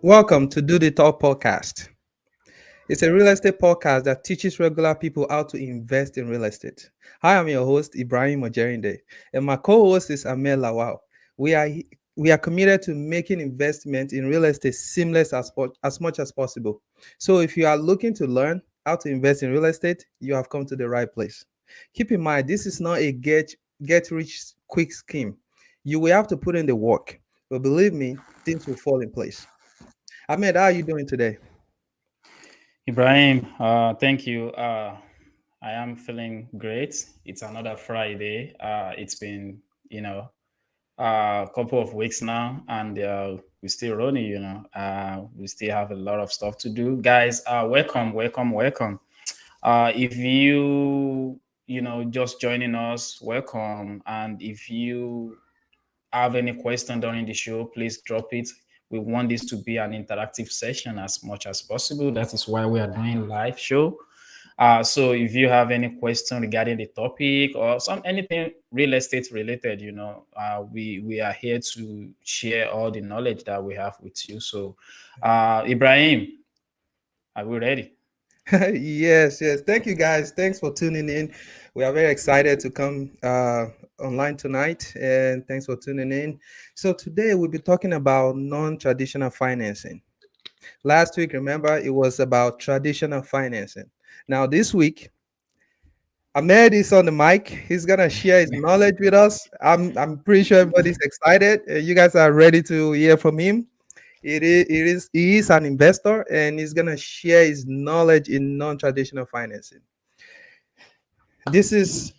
Welcome to Do the Talk podcast. It's a real estate podcast that teaches regular people how to invest in real estate. Hi, I'm your host, Ibrahim Ojerinde, and my co-host is Amel Lawal. We are we are committed to making investment in real estate seamless as much as possible. So if you are looking to learn how to invest in real estate, you have come to the right place. Keep in mind, this is not a get rich quick scheme. You will have to put in the work, but believe me, things will fall in place. Ahmed, how are you doing today? Ibrahim, thank you. I am feeling great. It's another Friday. It's been, a couple of weeks now, and we're still running. We still have a lot of stuff to do, guys. Welcome, welcome, welcome. If just joining us, welcome. And if you have any question during the show, please drop it. We want this to be an interactive session as much as possible. That is why we are doing live show. So if you have any question regarding the topic or anything real estate related, we are here to share all the knowledge that we have with you. So, Ibrahim, are we ready? Yes, yes. Thank you guys. Thanks for tuning in. We are very excited to come online tonight, and thanks for tuning in. So today we'll be talking about non-traditional financing. Last week, remember, it was about traditional financing. Now this week, Ahmed is on the mic. He's gonna share his knowledge with us. I'm pretty sure everybody's excited. You guys are ready to hear from him. He is an investor, and he's gonna share his knowledge in non-traditional financing. This is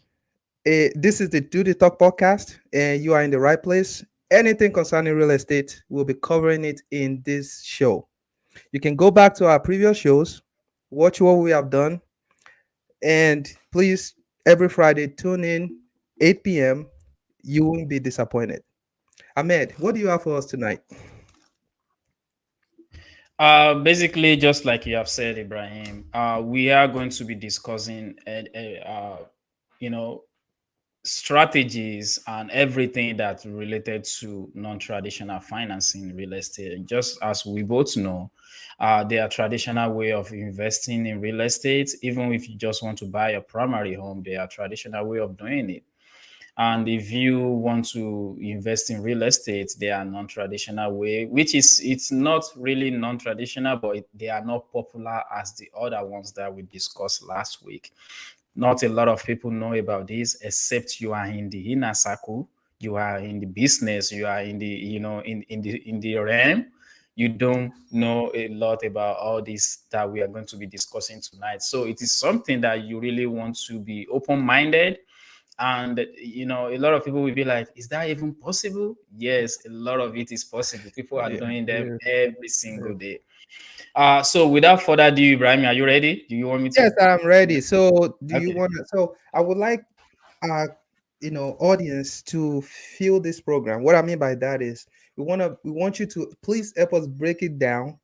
this is the Do the Talk podcast, and you are in the right place. Anything concerning real estate, we'll be covering it in this show. You can go back to our previous shows, watch what we have done, and please, every Friday, tune in 8 p.m. You won't be disappointed. Ahmed, what do you have for us tonight? Basically, just like you have said, Ibrahim, we are going to be discussing, you know, strategies and everything that related to non-traditional financing in real estate. Just as we both know, there are traditional way of investing in real estate. Even if you just want to buy a primary home, there are traditional way of doing it. And if you want to invest in real estate, they are non-traditional way, which is it's not really non-traditional, but they are not popular as the other ones that we discussed last week. Not a lot of people know about this, except you are in the inner circle, you are in the business, you are in the in the realm. You don't know a lot about all this that we are going to be discussing tonight. So it is something that you really want to be open-minded, and a lot of people will be like, is that even possible? Yes, a lot of it is possible. People are Yeah, doing them yeah, every yeah. single day. So without further ado, Ibrahim, are you ready? Do you want me Yes, to? I'm ready. So, do you Okay. want to? So, I would like our audience to feel this program. What I mean by that is we want you to please help us break it down,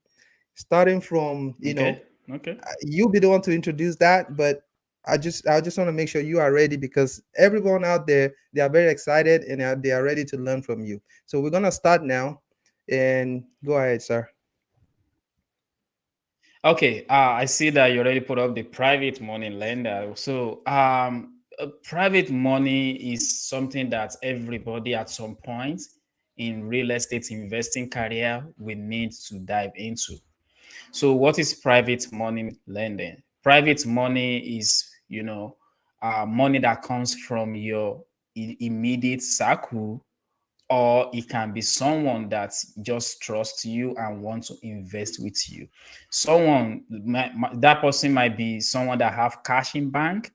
starting from Okay. Okay. you'll be the one to introduce that, but I just want to make sure you are ready because everyone out there, they are very excited and they are ready to learn from you. So we're gonna start now, and go ahead, sir. Okay. I see that you already put up the private money lender. So, private money is something that everybody at some point in real estate investing career will need to dive into. So, what is private money lending? Private money is, money that comes from your immediate circle, or it can be someone that just trusts you and wants to invest with you. That person might be someone that have cash in bank,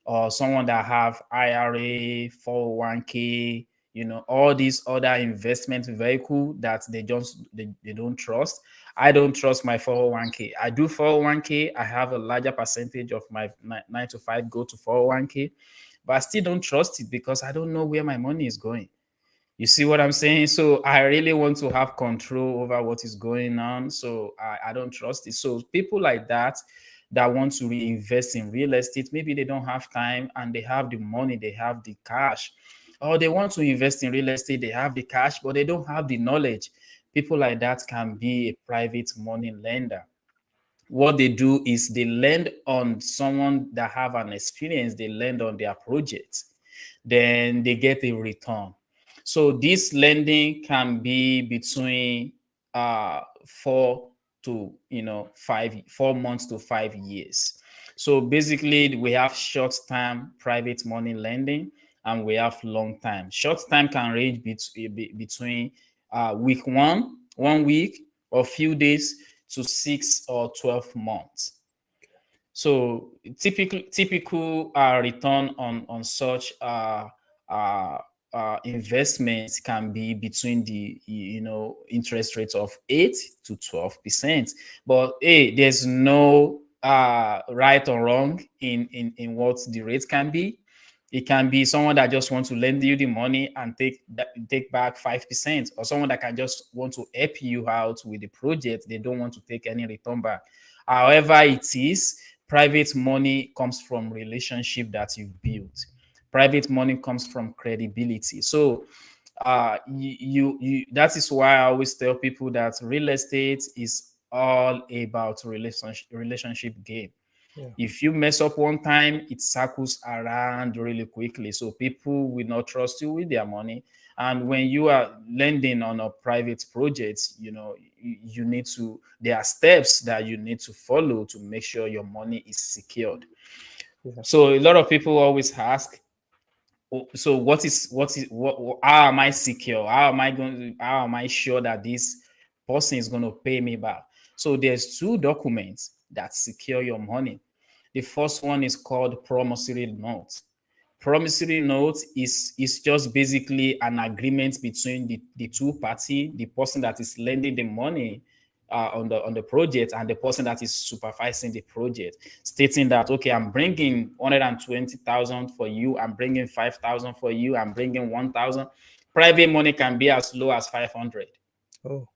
or someone that have IRA, 401k, all these other investment vehicle that they don't trust. I don't trust my 401k. I do 401k. I have a larger percentage of my 9 to 5 go to 401k, but I still don't trust it because I don't know where my money is going. You see what I'm saying? So I really want to have control over what is going on. So I don't trust it. So people like that want to reinvest in real estate, maybe they don't have time and they have the money, they have the cash, or they want to invest in real estate, they have the cash, but they don't have the knowledge. People like that can be a private money lender. What they do is they lend on someone that have an experience, they lend on their project, then they get a return. So this lending can be between 4 months to 5 years. So basically we have short term private money lending and we have long time. Short time can range between week 1 week or few days to 6 or 12 months. So typical return on such uh, investments can be between the interest rates of 8 to 12%. But hey, there's no right or wrong in what the rate can be. It can be someone that just wants to lend you the money and take back 5%, or someone that can just want to help you out with the project. They don't want to take any return back. However, it is private money comes from relationship that you've built. Private money comes from credibility. So you that is why I always tell people that real estate is all about relationship game. Yeah. If you mess up one time, it circles around really quickly. So people will not trust you with their money. And when you are lending on a private project, you need to, there are steps that you need to follow to make sure your money is secured. Yeah. So a lot of people always ask, so how am I secure? How am I sure that this person is going to pay me back? So there's two documents that secure your money. The first one is called promissory note. Promissory note is just basically an agreement between the two party, the person that is lending the money on the project and the person that is supervising the project, stating that, okay, I'm bringing 120,000 for you, I'm bringing 5,000 for you, I'm bringing 1,000. Private money can be as low as 500. Oh.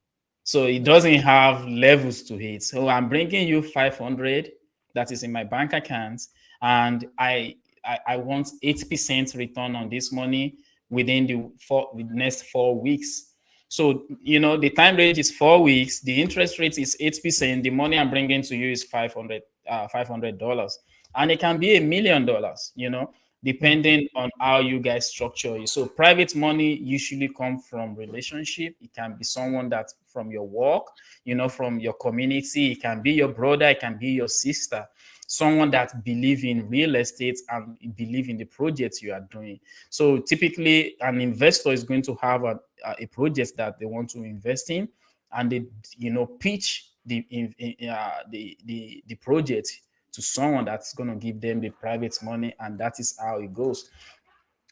So it doesn't have levels to it. So I'm bringing you 500 that is in my bank account, and I want 8% return on this money within the next 4 weeks. So the time range is 4 weeks. The interest rate is 8%. The money I'm bringing to you is $500, and it can be $1 million. Depending on how you guys structure it. So private money usually come from relationship. It can be someone that from your work, from your community. It can be your brother. It can be your sister. Someone that believe in real estate and believe in the projects you are doing. So typically, an investor is going to have a project that they want to invest in, and they pitch the project to someone that's going to give them the private money, and that is how it goes.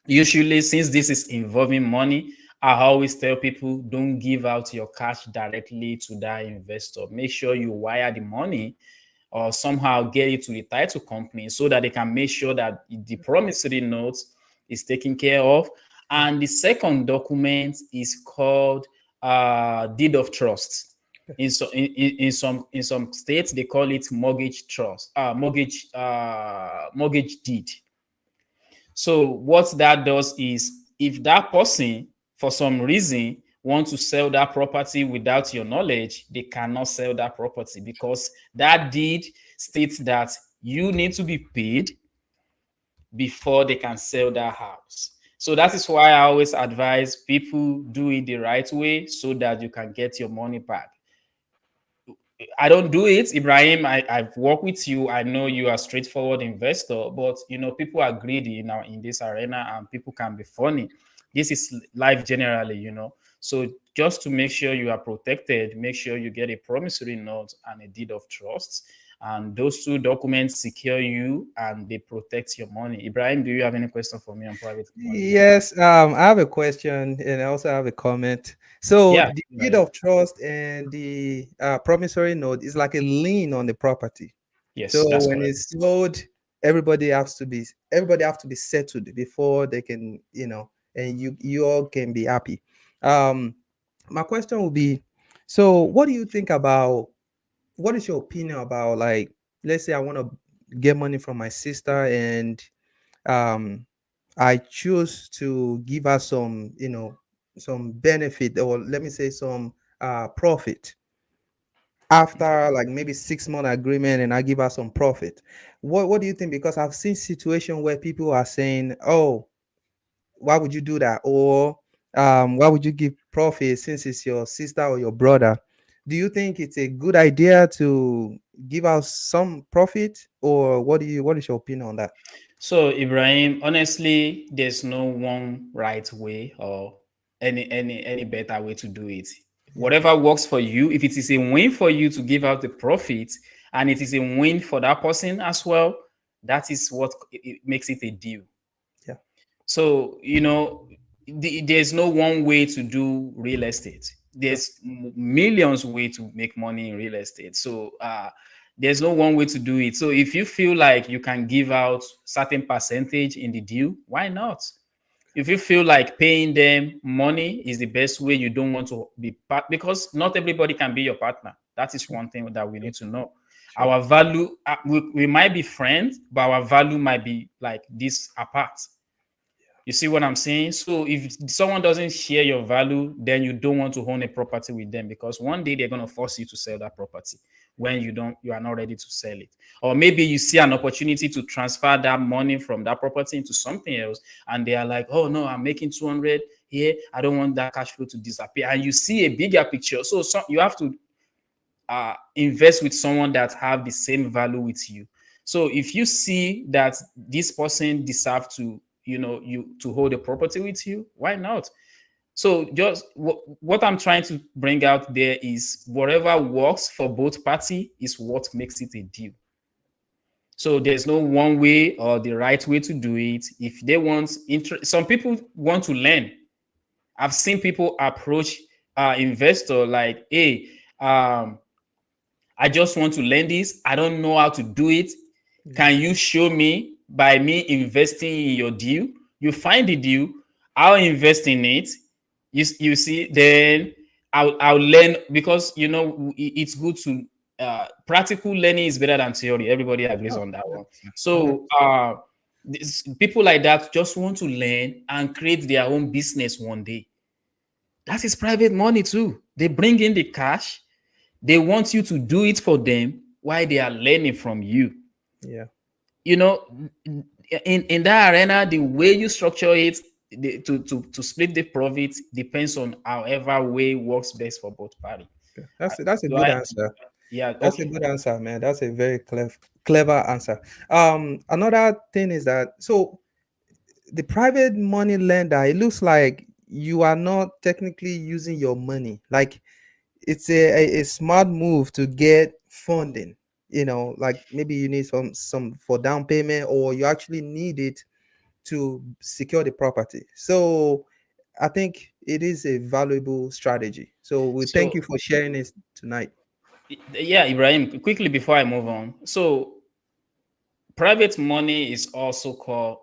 Usually, since this is involving money, I always tell people, don't give out your cash directly to that investor. Make sure you wire the money or somehow get it to the title company so that they can make sure that the promissory note is taken care of. And the second document is called deed of trust. In some states they call it mortgage trust, mortgage deed. So what that does is, if that person for some reason want to sell that property without your knowledge, they cannot sell that property, because that deed states that you need to be paid before they can sell that house. So that is why I always advise people do it the right way so that you can get your money back. I don't do it, Ibrahim. I've worked with you. I know you are a straightforward investor, but people are greedy now in this arena, and people can be funny. This is life generally. So just to make sure you are protected, make sure you get a promissory note and a deed of trust. And those two documents secure you and they protect your money. Ibrahim, do you have any question for me on private money? Yes, I have a question and I also have a comment. So Yeah, the deed right. of trust and the promissory note is like a lien on the property. So Yes, that's when correct. it's sold, everybody have to be settled before they can, and you all can be happy. Um, my question would be, so what do you think about, what is your opinion about, like, let's say I want to get money from my sister, and um I choose to give her some, some benefit, or let me say some profit after like maybe 6 month agreement, and I give her some profit. What do you think? Because I've seen situation where people are saying, "Oh, why would you do that?" Or why would you give profit since it's your sister or your brother? Do you think it's a good idea to give out some profit, or what is your opinion on that? So Ibrahim, honestly, there's no one right way or any better way to do it. Yeah, Whatever works for you, if it is a win for you to give out the profit and it is a win for that person as well, that is what it makes it a deal. yeah, So, there's no one way to do real estate. sure, There's millions way to make money in real estate. So, there's no one way to do it. So, if you feel like you can give out certain percentage in the deal, why not? If you feel like paying them money is the best way, you don't want to be part, because not everybody can be your partner. That is one thing that we need to know. sure. Our value, we might be friends, but our value might be like this apart. You see what I'm saying? So if someone doesn't share your value, then you don't want to own a property with them, because one day they're going to force you to sell that property when you are not ready to sell it. Or maybe you see an opportunity to transfer that money from that property into something else, and they are like, "Oh no, I'm making 200 here. I don't want that cash flow to disappear." And you see a bigger picture. So you have to invest with someone that have the same value with you. So if you see that this person deserves to, you to hold a property with you, why not? So just what I'm trying to bring out there is whatever works for both parties is what makes it a deal. So there's no one way or the right way to do it. If they want, some people want to learn. I've seen people approach investor like, "Hey, I just want to learn this. I don't know how to do it. Yeah. Can you show me by me investing in your deal? You find the deal, I'll invest in it. You see, then I'll learn, because it's good to practical learning is better than theory. Everybody agrees Oh, on that one. 100%. So people like that just want to learn and create their own business one day. That is private money too. They bring in the cash, they want you to do it for them while they are learning from you. Yeah. You know, in that arena, the way you structure it, to split the profit depends on however way works best for both parties. Okay. That's a Do good I? answer. Yeah. That's a Okay. good answer, man. That's a very clever answer. Another thing is that so the private money lender, it looks like you are not technically using your money. Like it's a smart move to get funding. Like maybe you need some for down payment, or you actually need it to secure the property. So I think it is a valuable strategy. So we thank So you for sharing this tonight. yeah, Ibrahim. Quickly before I move on, so private money is also called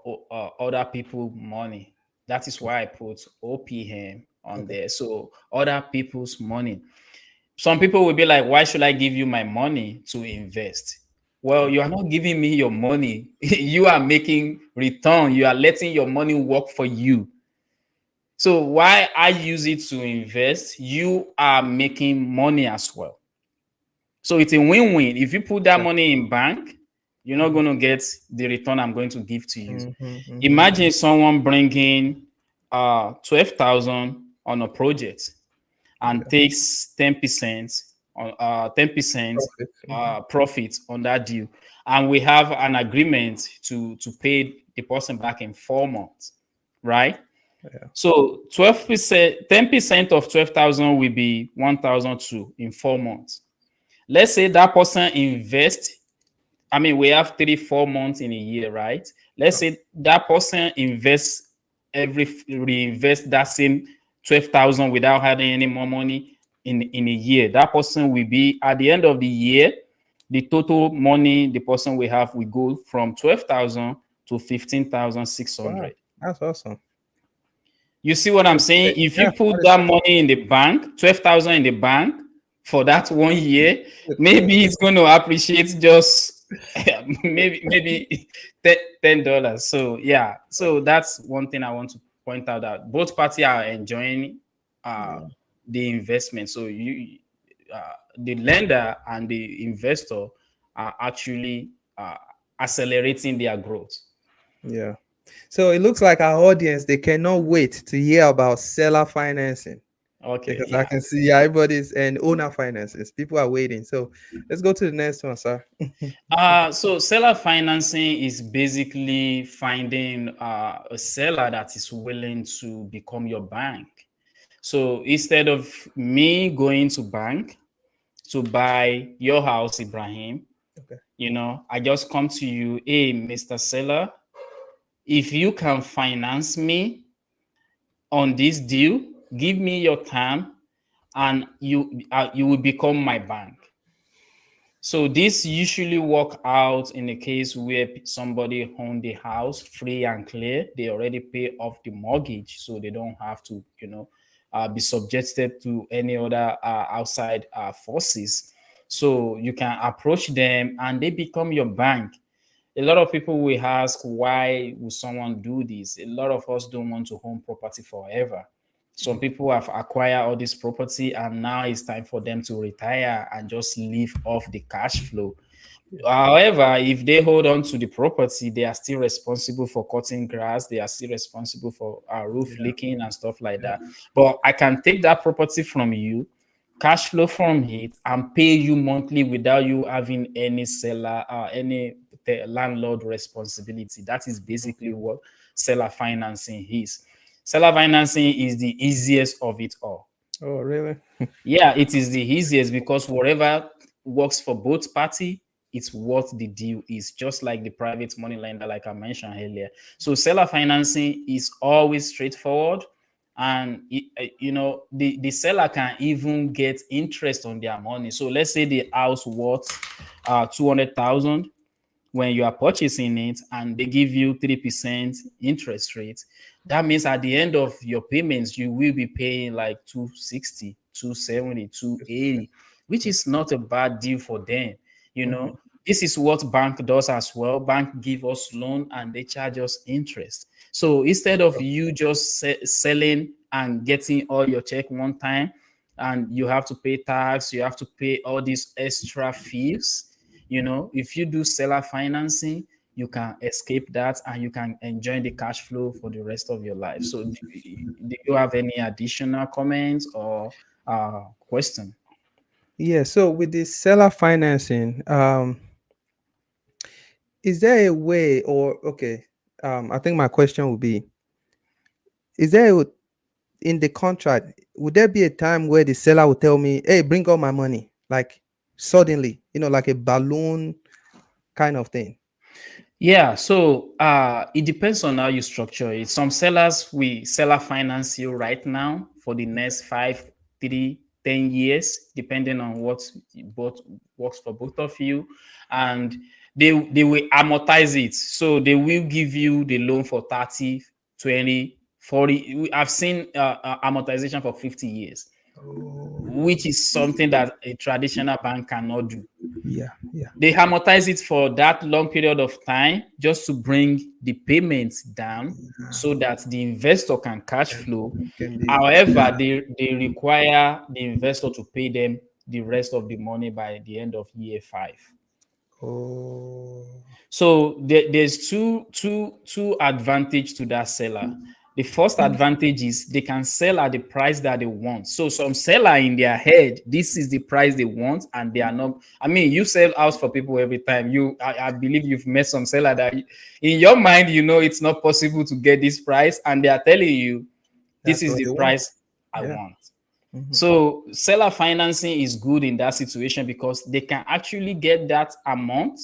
other people money. That is why I put OPM on Okay. there. So other people's money. Some people will be like, "Why should I give you my money to invest?" Well, Yeah. you are not giving me your money. You are making return. You are letting your money work for you. So why I use it to invest, you are making money as well. So it's a win-win. If you put that Yeah. money in bank, you're not going to get the return I'm going to give to you. Mm-hmm. Imagine someone bringing 12,000 on a project and Yeah. takes 10% on 10% Profit. Hmm. profit on that deal, and we have an agreement to pay the person back in 4 months, right? Yeah. So 12%, 10% of 12,000 will be 1,002 in 4 months. Let's say that person invests. I mean, we have 4 months in a year, right? Let's Sure. say that person invests reinvest that same 12,000 without having any more money in a year. That person will be at the end of the year, the total money the person will have will go from 12,000 to Wow. 15,600. That's awesome. You see what I'm saying? If Yeah. you put That is that money in the bank, 12,000 in the bank for that one year, good. maybe it's going to appreciate just maybe $10. So yeah, so that's one thing I want to point out, that both parties are enjoying uh Yeah. the investment. So the lender and the investor are actually accelerating their growth. Yeah. So it looks like our audience, they cannot wait to hear about seller financing, Okay, because I yeah. can see, yeah, everybody's, and owner finances. People are waiting. So let's go to the next one, sir. So seller financing is basically finding a seller that is willing to become your bank. So instead of me going to bank to buy your house, Ibrahim, Okay. I just come to you, hey, Mr. Seller, if you can finance me on this deal, give me your time, and you will become my bank. So this usually work out in a case where somebody own the house free and clear. They already pay off the mortgage, so they don't have to, be subjected to any other outside forces. So you can approach them, and they become your bank. A lot of people will ask, why would someone do this? A lot of us don't want to own property forever. Some people have acquired all this property, and now it's time for them to retire and just live off the cash flow. However, if they hold on to the property, they are still responsible for cutting grass. They are still responsible for roof Yeah. leaking and stuff like Yeah. that. But I can take that property from you, cash flow from it, and pay you monthly without you having any seller, any landlord responsibility. That is basically what seller financing is. Seller financing is the easiest of it all. Oh, really? Yeah, it is the easiest because whatever works for both party, it's what the deal is, just like the private money lender, like I mentioned earlier. So seller financing is always straightforward, and the seller can even get interest on their money. So let's say the house worth 200,000 when you are purchasing it, and they give you 3% interest rate. That means at the end of your payments, you will be paying like 260, 270, 280, which is not a bad deal for them. You Mhm. know, this is what bank does as well. Bank give us loan and they charge us interest. So instead of you just selling and getting all your check one time, and you have to pay tax, you have to pay all these extra fees. If you do seller financing, you can escape that and you can enjoy the cash flow for the rest of your life. So do you have any additional comments or question? Yeah. So with the seller financing, is there a way, or okay, I think my question would be, is there in the contract, would there be a time where the seller will tell me, hey, bring all my money, like suddenly, like a balloon kind of thing? Yeah, so it depends on how you structure it. Some sellers, we seller finance you right now for the next 5, 3, 10 years, depending on what both works for both of you, and they will amortize it. So they will give you the loan for 30, 20, 40. I've seen amortization for 50 years, Oh, which is something that a traditional bank cannot do. yeah, yeah. They amortize it for that long period of time just to bring the payments down so that the investor can cash flow. Can be. However, they require the investor to pay them the rest of the money by the end of year 5. Oh, So there's two advantage to that seller. The first advantage is they can sell at the price that they want. So some seller in their head, this is the price they want, and they are not. I mean, you sell house for people every time. I believe you've met some seller that in your mind, it's not possible to get this price, and they are telling you this that's is what the they want. price I Yeah. want. Mhm. So seller financing is good in that situation because they can actually get that amount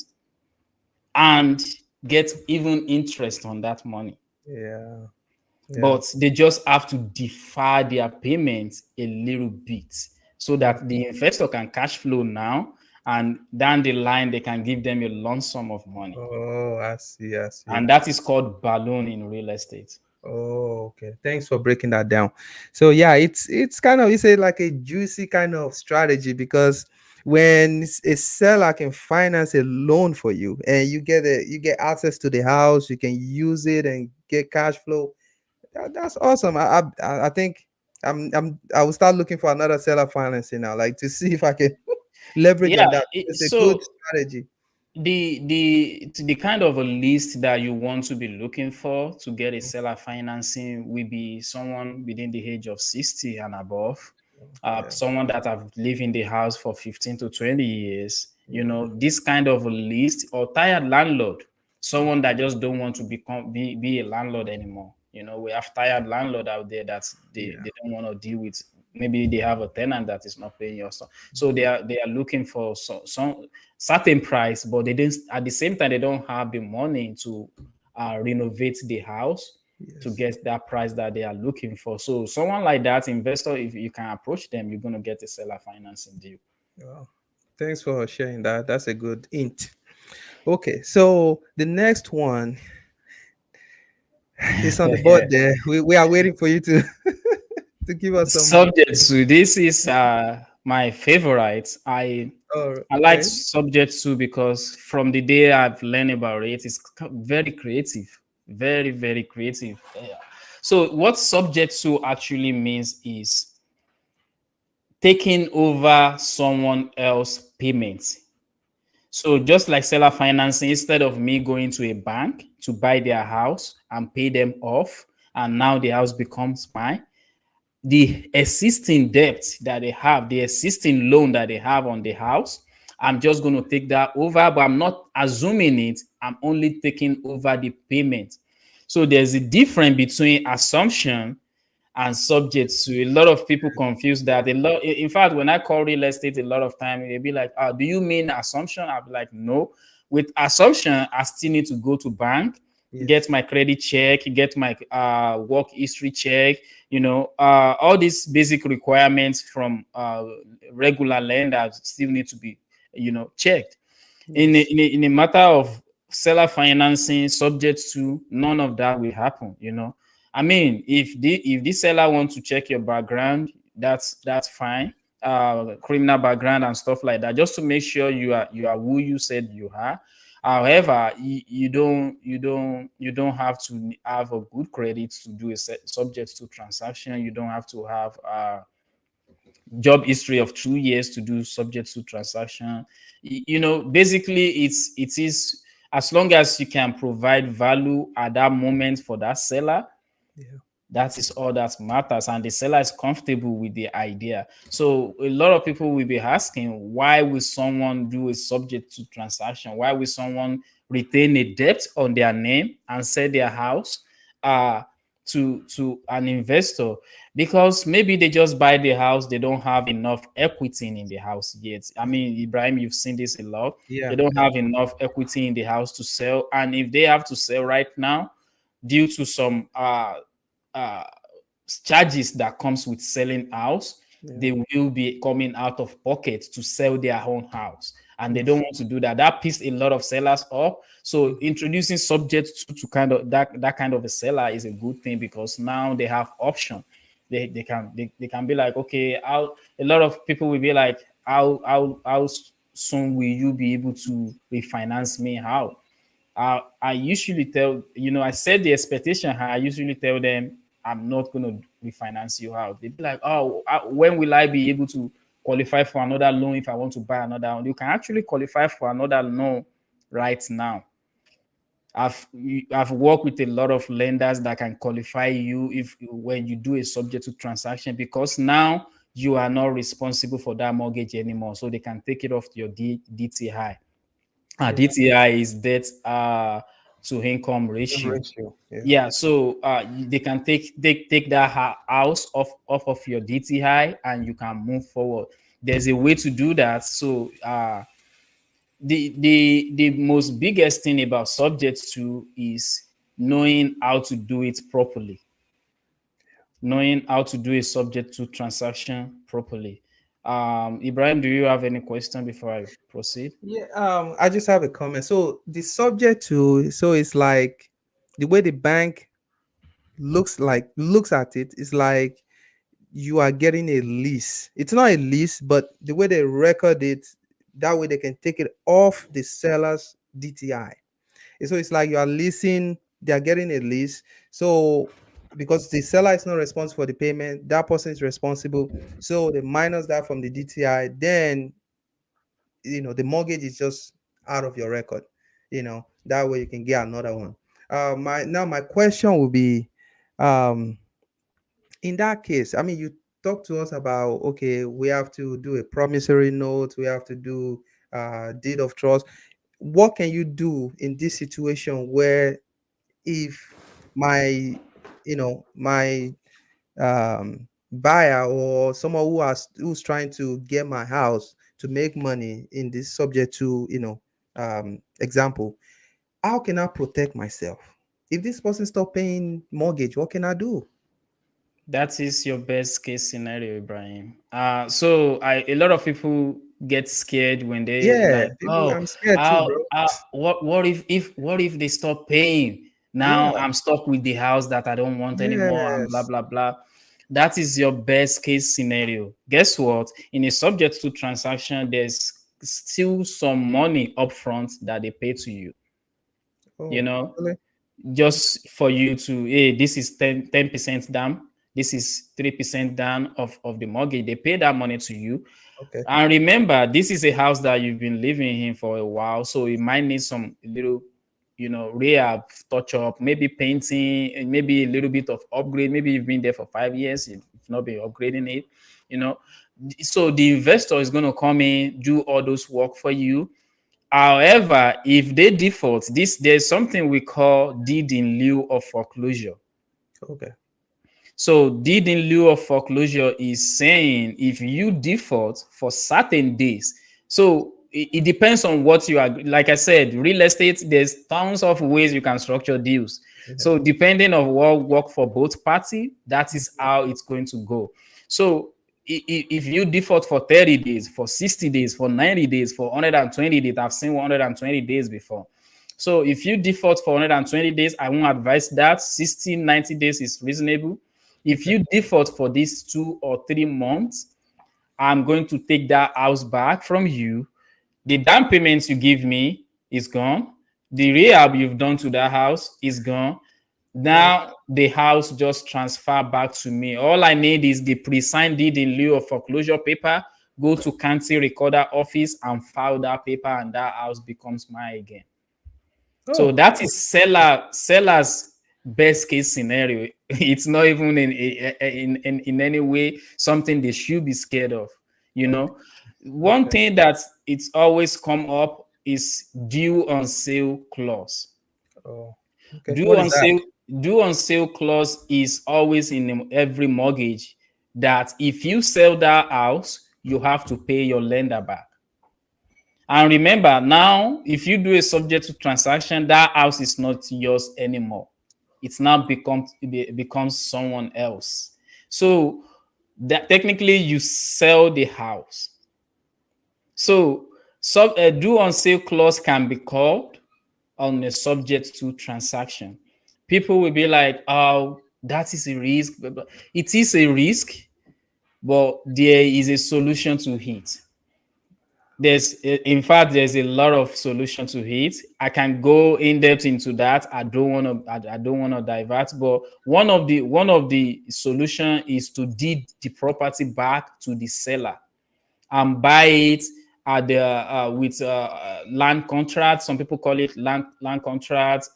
and get even interest on that money. Yeah. Yeah. But they just have to defer their payments a little bit so that the investor can cash flow now, and down the line they can give them a lump sum of money. Oh, I see. I see. And that is called balloon in real estate. Oh, okay. Thanks for breaking that down. So yeah, it's kind of, you say, like a juicy kind of strategy, because when a seller can finance a loan for you, and you get access to the house, you can use it and get cash flow. That's awesome. I think I will start looking for another seller financing now, like to see if I can leverage on Yeah. that. It's a good So strategy. the kind of a list that you want to be looking for to get a seller financing will be someone within the age of 60 and above, Yeah. someone that have lived in the house for 15 to 20 years, Yeah. this kind of a list, or tired landlord, someone that just don't want to be a landlord anymore. We have tired landlord out there that Yeah. they don't want to deal with. Maybe they have a tenant that is not paying your stuff, so they are looking for some certain price, but they didn't, at the same time they don't have the money to renovate the house to Yes. get that price that they are looking for. So someone like that, investor, if you can approach them, you're going to get a seller financing deal. Wow. Thanks for sharing that. That's a good hint. Okay, so the next one is on the board there. We are waiting for you to to give us some. Subject to this is my favorite. Oh, I like okay. subject to because from the day I've learned about it, it's very creative, very, very creative. Yeah. So, what subject to actually means is taking over someone else payments. So, just like seller financing, instead of me going to a bank to buy their house and pay them off, and now the house becomes mine, the existing debt that they have, the existing loan that they have on the house, I'm just going to take that over, but I'm not assuming it. I'm only taking over the payment. So there's a difference between assumption and subject to. A lot of people confuse that. A lot, in fact, when I call real estate, a lot of time they'll be like, "Oh, do you mean assumption?" I'll be like, "No." With assumption, I still need to go to bank, Yes. get my credit check, get my work history check, all these basic requirements from regular lenders still need to be, checked. Yes. In a matter of seller financing, subject to, none of that will happen. I mean, if the seller wants to check your background, that's fine. Criminal background and stuff like that, just to make sure you are who you said you are. However, you don't have to have a good credit to do a subject to transaction. You don't have to have job history of 2 years to do subject to transaction. Basically, it is as long as you can provide value at that moment for that seller. Yeah. That is all that matters, and the seller is comfortable with the idea. So a lot of people will be asking, why will someone do a subject to transaction? Why will someone retain a debt on their name and sell their house uh to an investor? Because maybe they just buy the house, they don't have enough equity in the house yet. I mean, Ibrahim, you've seen this a lot. They Yeah. don't Yeah. have enough equity in the house to sell, and if they have to sell right now due to some uh, charges that comes with selling house, Yeah. they will be coming out of pocket to sell their own house, and they don't Yes. want to do that. That pissed a lot of sellers off. So introducing subject to kind of that kind of a seller is a good thing, because now they have option. They can be like, okay, how a lot of people will be like, how soon will you be able to refinance me? How I usually tell, I set the expectation high. I usually tell them, I'm not going to refinance you out. They'd be like, oh, when will I be able to qualify for another loan if I want to buy another one? You can actually qualify for another loan right now. I've worked with a lot of lenders that can qualify you if when you do a subject to transaction, because now you are not responsible for that mortgage anymore. So they can take it off your DTI. Yeah. DTI is debt to income Income ratio. ratio. Yeah. Yeah, so they can take that house off of your DTI, and you can move forward. There's a way to do that. So the most biggest thing about subject to is knowing how to do it properly, knowing how to do a subject to transaction properly. Ibrahim, do you have any question before I proceed? Yeah. I just have a comment. So the subject to, so it's like the way the bank looks at it is like you are getting a lease. It's not a lease, but the way they record it, that way they can take it off the seller's DTI. So it's like you are leasing, they are getting a lease. So because the seller is not responsible for the payment, that person is responsible. So they minus that from the DTI, then the mortgage is just out of your record. That way you can get another one. My question will be, um, in that case, I mean, you talked to us about, okay, we have to do a promissory note, we have to do deed of trust. What can you do in this situation where, if my my buyer, or someone who's trying to get my house to make money in this subject to example, how can I protect myself if this person stop paying mortgage? What can I do? That is your best case scenario, Ibrahim. So a lot of people get scared when they Yeah, like, people, oh, I'm scared too, bro. what if they stop paying? Now Yeah, I'm stuck with the house that I don't want anymore, and blah yes. blah blah. That is your best case scenario. Guess what? In a subject to transaction, there's still some money upfront that they pay to you. You Oh, know, really? just for you to, hey, this is 10% down, this is 3% down of the mortgage. They pay that money to you. Okay. And remember, this is a house that you've been living in for a while, so it might need some little, rehab, touch up, maybe painting, and maybe a little bit of upgrade. Maybe you've been there for 5 years, you've not been upgrading it, you know. So the investor is going to come in, do all those work for you. However, if they default, there's something we call deed in lieu of foreclosure. Okay. So deed in lieu of foreclosure is saying if you default for certain days. So it depends on what you are. Like I said, real estate, there's tons of ways you can structure deals. Yeah. So depending on what work for both parties, that is how it's going to go. So if you default for 30 days, for 60 days, for 90 days, for 120 days, I've seen 120 days before. So if you default for 120 days, I won't advise that. 60, 90 days is reasonable. If Okay. you default for these 2 or 3 months, I'm going to take that house back from you. The down payments you give me is gone. The rehab you've done to that house is gone. Oh, Now the house just transfer back to me. All I need is the pre-signed deed in lieu of foreclosure paper. Go to county recorder office and file that paper, and that house becomes mine again. So oh, that is seller's best case scenario. It's not even in any way something they should be scared of. You know, one okay. thing that it's always come up is due on sale clause. Oh, okay. Due What is on that? sale due on sale clause is always in every mortgage, that if you sell that house, you have to pay your lender back. And remember, now, if you do a subject to transaction, that house is not yours anymore. It's now becomes someone else. So that technically you sell the house. So due on sale clause can be called on a subject to transaction. People will be like, "Oh, that is a risk." It is a risk, but there is a solution to it. In fact, there's a lot of solution to it. I can go in depth into that. I don't want to divert, but one of the solution is to deed the property back to the seller and buy it at the with land contract. Some people call it land contract.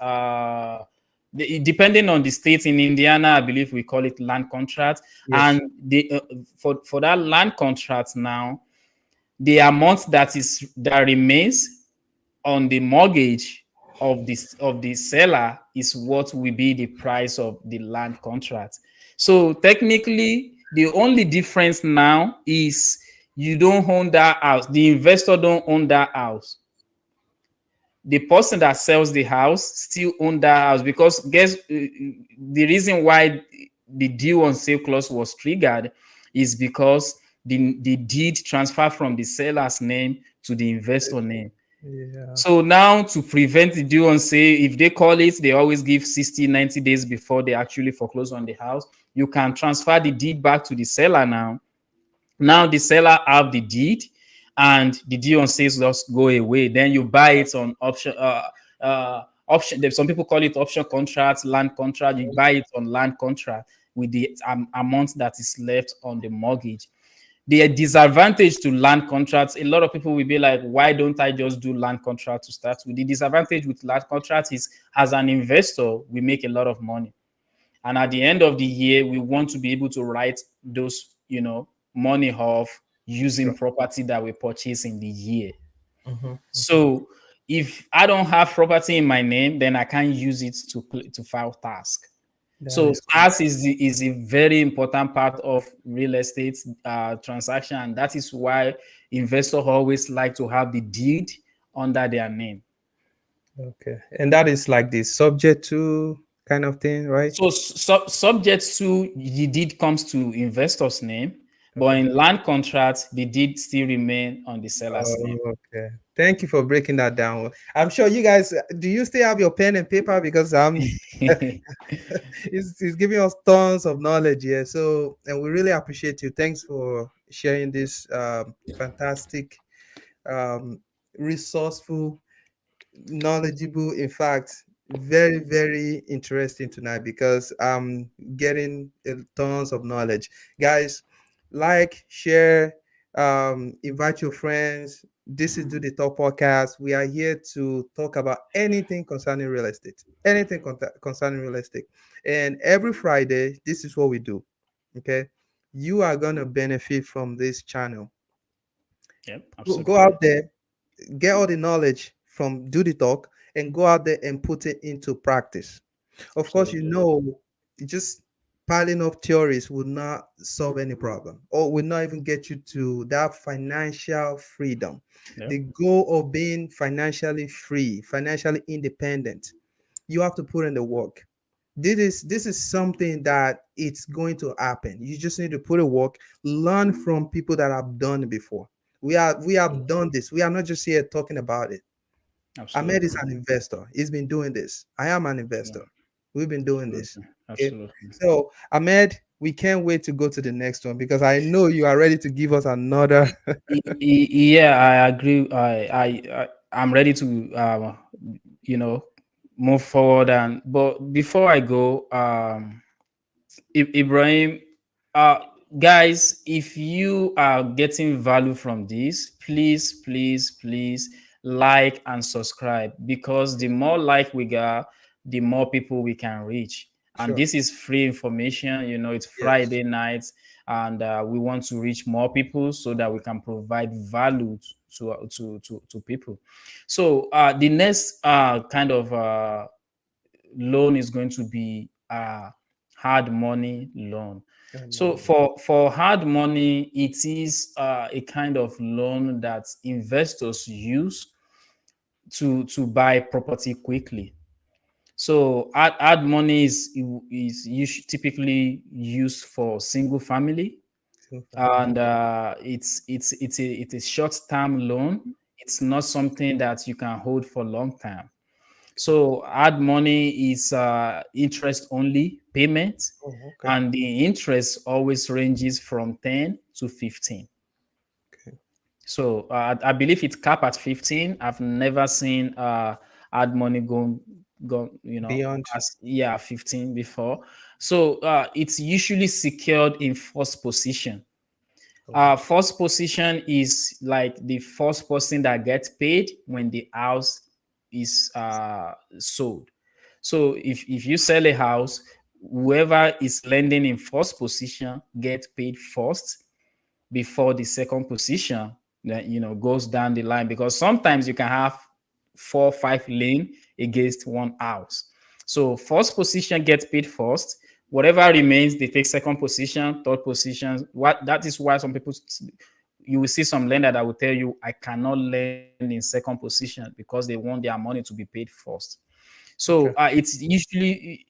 Depending on the state, in Indiana, I believe we call it land contract. Yes. And for that land contract now, the amount that remains on the mortgage of the seller is what will be the price of the land contract. So technically, the only difference now is you don't own that house. The investor don't own that house. The person that sells the house still own that house, because guess the reason why the due on sale clause was triggered is because the deed transferred from the seller's name to the investor name. Yeah. So now, to prevent the due on sale, if they call it, they always give 60, 90 days before they actually foreclose on the house. You can transfer the deed back to the seller now. Now the seller have the deed, and the due on sales just go away. Then you buy it on option. Some people call it option contracts, land contract. You buy it on land contract with the amount that is left on the mortgage. The disadvantage to land contracts, a lot of people will be like, why don't I just do land contract to start with? The disadvantage with land contracts is, as an investor, we make a lot of money. And at the end of the year, we want to be able to write those, money off using property that we purchase in the year. So if I don't have property in my name, then I can't use it to file tax. So tax is a very important part of real estate transaction, and that is why investors always like to have the deed under their name. Okay, and that is like the subject to kind of thing, right? So subject to the deed comes to investor's name, but in land contracts, the deed still remain on the seller's name. Okay, thank you for breaking that down. I'm sure you guys, do you still have your pen and paper? Because it's giving us tons of knowledge here. So, and we really appreciate you. Thanks for sharing this fantastic, um, resourceful, knowledgeable, in fact, very, very interesting tonight because I'm getting tons of knowledge. Guys, like, share, invite your friends. This is Do the Talk podcast. We are here to talk about anything concerning real estate, anything concerning real estate. And every Friday, this is what we do. Okay. You are going to benefit from this channel. Yep, Go absolutely. out there, get all the knowledge from Do the Talk, and go out there and put it into practice. Of course, Absolutely. just piling up theories will not solve any problem or will not even get you to that financial freedom. Yep. The goal of being financially free, financially independent, you have to put in the work. This is something that it's going to happen. You just need to put a work, learn from people that have done it before. We have done this. We are not just here talking about it. Ahmed is Absolutely. an investor. He's been doing this. I am an Yeah, investor. We've been doing this. absolutely. Okay. Absolutely. So Ahmed, we can't wait to go to the next one because I know you are ready to give us another. Yeah, I agree. I'm ready to move forward. And but before I go, Ibrahim, uh, guys, if you are getting value from this, please, please, please like and subscribe, because the more like we got, the more people we can reach. And Sure. this is free information. It's Yes. Friday night, and we want to reach more people so that we can provide value to people. So the next kind of loan is going to be hard money loan. So for hard money, it is a kind of loan that investors use to buy property quickly. So hard money is typically used for single family, and it's a short term loan. It's not something that you can hold for long term. So hard money is interest only payment, Oh, okay. and the interest always ranges from 10 to 15. Okay. So I believe it's capped at 15. I've never seen hard money go Beyond. as 15 before. So it's usually secured in first position. First position is like the first person that gets paid when the house is sold. So if you sell a house, whoever is lending in first position gets paid first before the second position that goes down the line, because sometimes you can have 4 or 5 lien against one house. So first position gets paid first. Whatever remains, they take second position, third position. What that is why some people, you will see some lender that will tell you, I cannot lend in second position, because they want their money to be paid first. So Okay. it's usually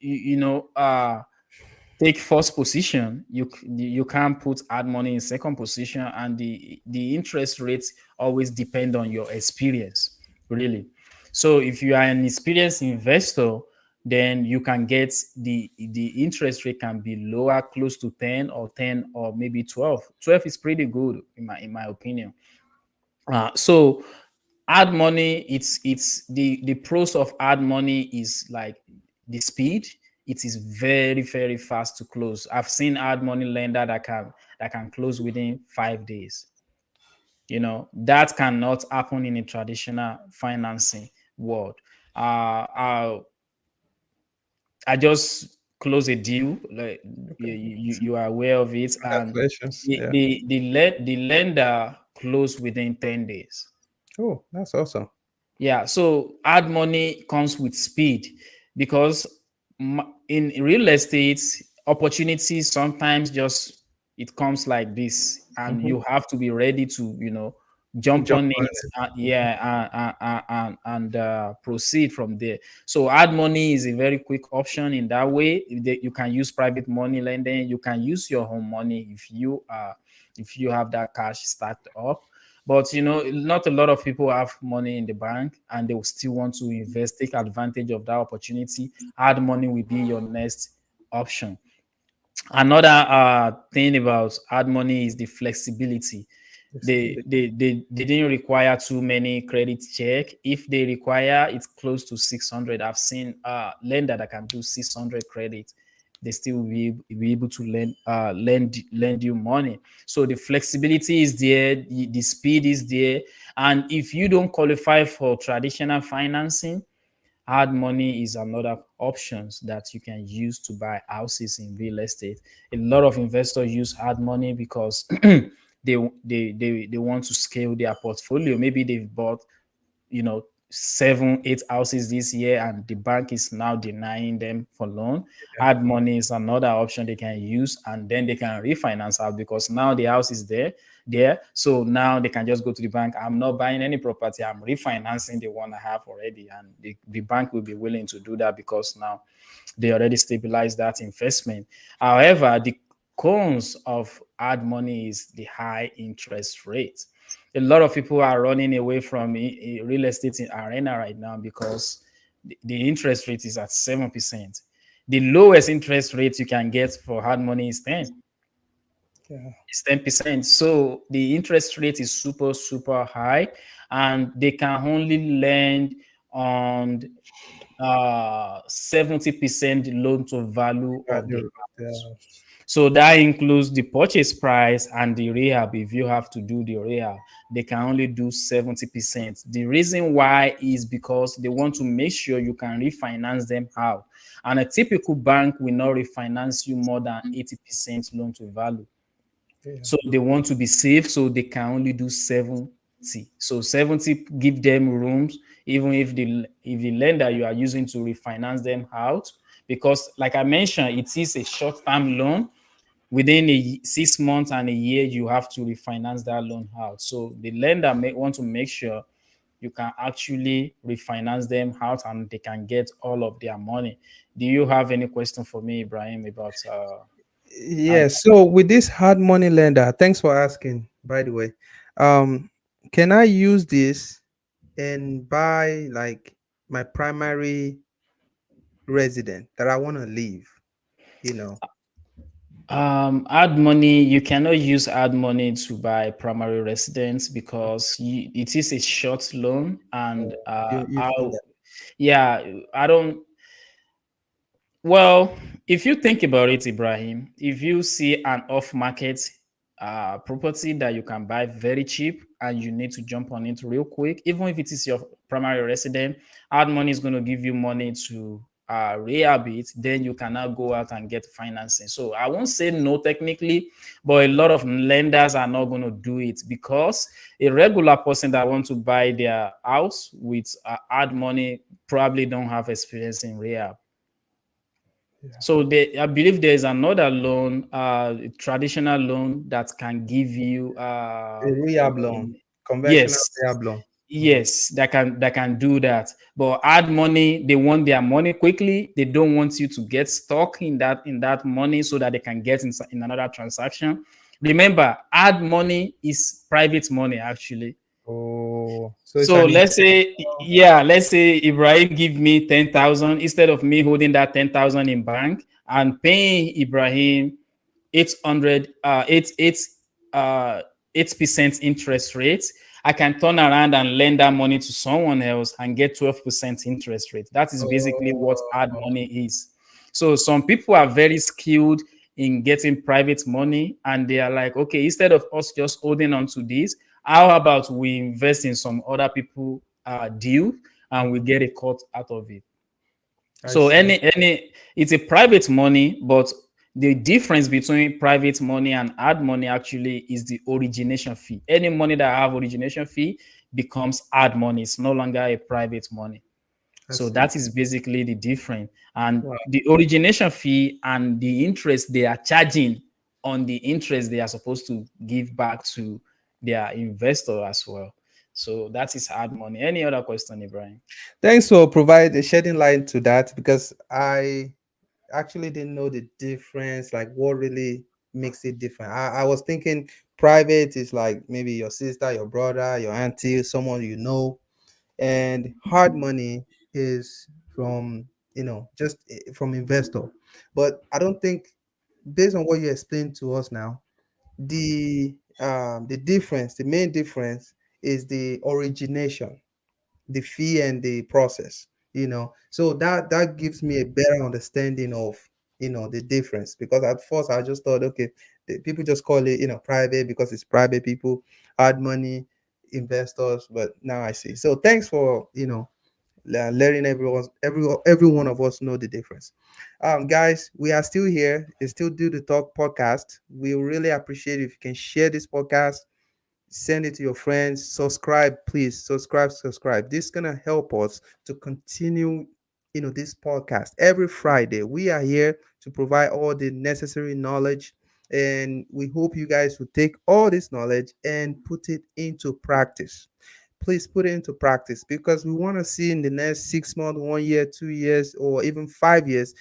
take first position. You can't put hard money in second position, and the interest rates always depend on your experience, really. So if you are an experienced investor, then you can get the interest rate can be lower, close to 10 or 10 or maybe 12. 12 is pretty good in my opinion. So Add money, it's the pros of add money is like the speed. It is very, very fast to close. I've seen add money lender that can close within 5 days. That cannot happen in a traditional financing world. I just close a deal, like Okay. you are aware of it, and Congratulations. Yeah. the lender closed within 10 days. Oh, that's awesome. Yeah, so add money comes with speed because in real estate, opportunities sometimes just it comes like this, and Mhm. you have to be ready to jump Jump on on it, it. Mhm. and proceed from there. So add money is a very quick option in that way. You can use private money lending. You can use your home money if you have that cash stacked up. But not a lot of people have money in the bank and they will still want to invest, take advantage of that opportunity. Hard money will be your next option. Another thing about hard money is the flexibility. They, Flexibility. they didn't require too many credit check. If they require, it's close to 600. I've seen lender that can do 600 credit. They still will be able to lend you money. So the flexibility is there, the speed is there, and if you don't qualify for traditional financing, hard money is another options that you can use to buy houses in real estate. A lot of investors use hard money because they want to scale their portfolio. Maybe they've bought 7 8 houses this year and the bank is now denying them for loan. Yeah. Hard money is another option they can use, and then they can refinance out because now the house is there. So now they can just go to the bank. I'm not buying any property, I'm refinancing the one I have already, and the bank will be willing to do that because now they already stabilized that investment. However, the cons of hard money is the high interest rate. A lot of people are running away from real estate in arena right now because the interest rate is at 7%. The lowest interest rate you can get for hard money is 10. Yeah. It's 10%. So the interest rate is super, super high, and they can only lend on 70% loan to value of the Value. house. Yeah. So that includes the purchase price and the rehab. If you have to do the rehab, they can only do 70%. The reason why is because they want to make sure you can refinance them out. And a typical bank will not refinance you more than 80% loan to value. Yeah. So they want to be safe, so they can only do 70. So 70 give them rooms, even if the lender you are using to refinance them out, because like I mentioned, it is a short-term loan. Within 6 months and a year, you have to refinance that loan out. So the lender may want to make sure you can actually refinance them out and they can get all of their money. Do you have any question for me, Ibrahim, about Yeah. So with this hard money lender, thanks for asking, by the way. Um, can I use this and buy like my primary resident that I want to leave? You know. add money? You cannot use add money to buy primary residence because it is a short loan, and You feel that? yeah, I don't. Well, if you think about it, Ibrahim, if you see an off-market property that you can buy very cheap and you need to jump on it real quick, even if it is your primary resident, hard money is going to give you money to rehab it. Then you can now go out and get financing. So I won't say no technically, but a lot of lenders are not going to do it because a regular person that wants to buy their house with hard money probably don't have experience in rehab. Yeah. So I believe there is another loan, traditional loan that can give you, A rehab loan, conventional yes, rehab loan. Mhm. yes, that can do that. But add money, they want their money quickly. They don't want you to get stuck in that money so that they can get in another transaction. Remember, add money is private money actually. Oh, so it's So an let's investment. say, yeah, let's say Ibrahim give me 10,000 instead of me holding that 10,000 in bank and paying Ibrahim 800 8% interest rate. I can turn around and lend that money to someone else and get 12% interest rate. That is basically what hard Oh, money is. So some people are very skilled in getting private money, and they are like, okay, instead of us just holding on to this, how about we invest in some other people deal and we get a cut out of it. I So see. any it's a private money, but the difference between private money and hard money actually is the origination fee. Any money that have origination fee becomes hard money. It's no longer a private money. I So see. that is basically the difference. And Wow. the origination fee and the interest they are charging on the interest they are supposed to give back to their investor as well. So that is hard money. Any other question, Ibrahim? Thanks for providing shedding light to that because I actually didn't know the difference, like what really makes it different. I was thinking private is like maybe your sister, your brother, your auntie, someone you know, and hard money is from just from investor. But I don't think, based on what you explained to us now, the difference, the main difference is the origination, the fee and the process, so that gives me a better understanding of the difference, because at first I just thought, okay, the people just call it private because it's private people, hard money, investors. But now I see. So thanks for letting every one of us know the difference. Guys, we are still here. It's still Do the Talk podcast. We really appreciate if you can share this podcast, send it to your friends, subscribe, please subscribe. This is gonna help us to continue this podcast every Friday. We are here to provide all the necessary knowledge, and we hope you guys will take all this knowledge and put it into practice. Please put it into practice, because we want to see in the next 6 months, 1 year, 2 years, or even 5 years,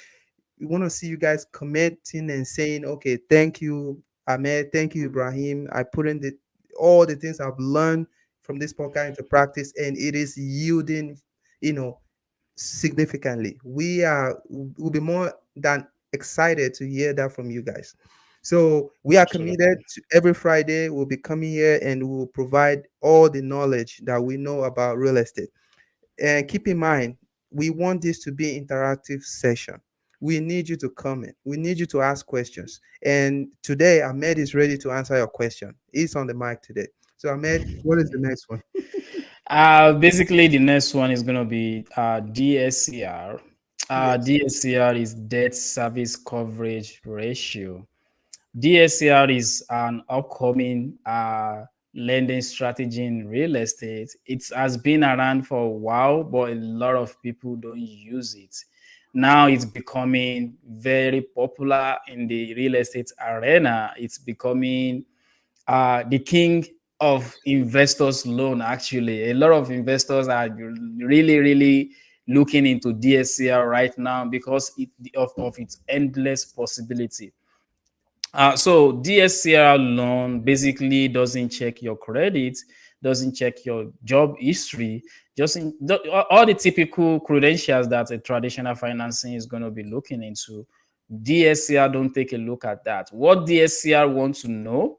we want to see you guys commenting and saying, okay, thank you, Ahmed, thank you, Ibrahim. I put in all the things I've learned from this podcast into practice, and it is yielding, you know, significantly. Will be more than excited to hear that from you guys. So we are committed Absolutely. to every Friday. We'll be coming here and we'll provide all the knowledge that we know about real estate. And keep in mind, we want this to be an interactive session. We need you to comment. We need you to ask questions. And today, Ahmed is ready to answer your question. He's on the mic today. So, Ahmed, what is the next one? Basically, the next one is going to be DSCR. Yes. DSCR is debt service coverage ratio. DSCR is an upcoming lending strategy in real estate. It has been around for a while, but a lot of people don't use it. Now it's becoming very popular in the real estate arena. It's becoming the king of investors loan. Actually, a lot of investors are really really looking into DSCR right now because of its endless possibility. So DSCR loan basically doesn't check your credit, doesn't check your job history, just all the typical credentials that a traditional financing is going to be looking into. DSCR don't take a look at that. What DSCR wants to know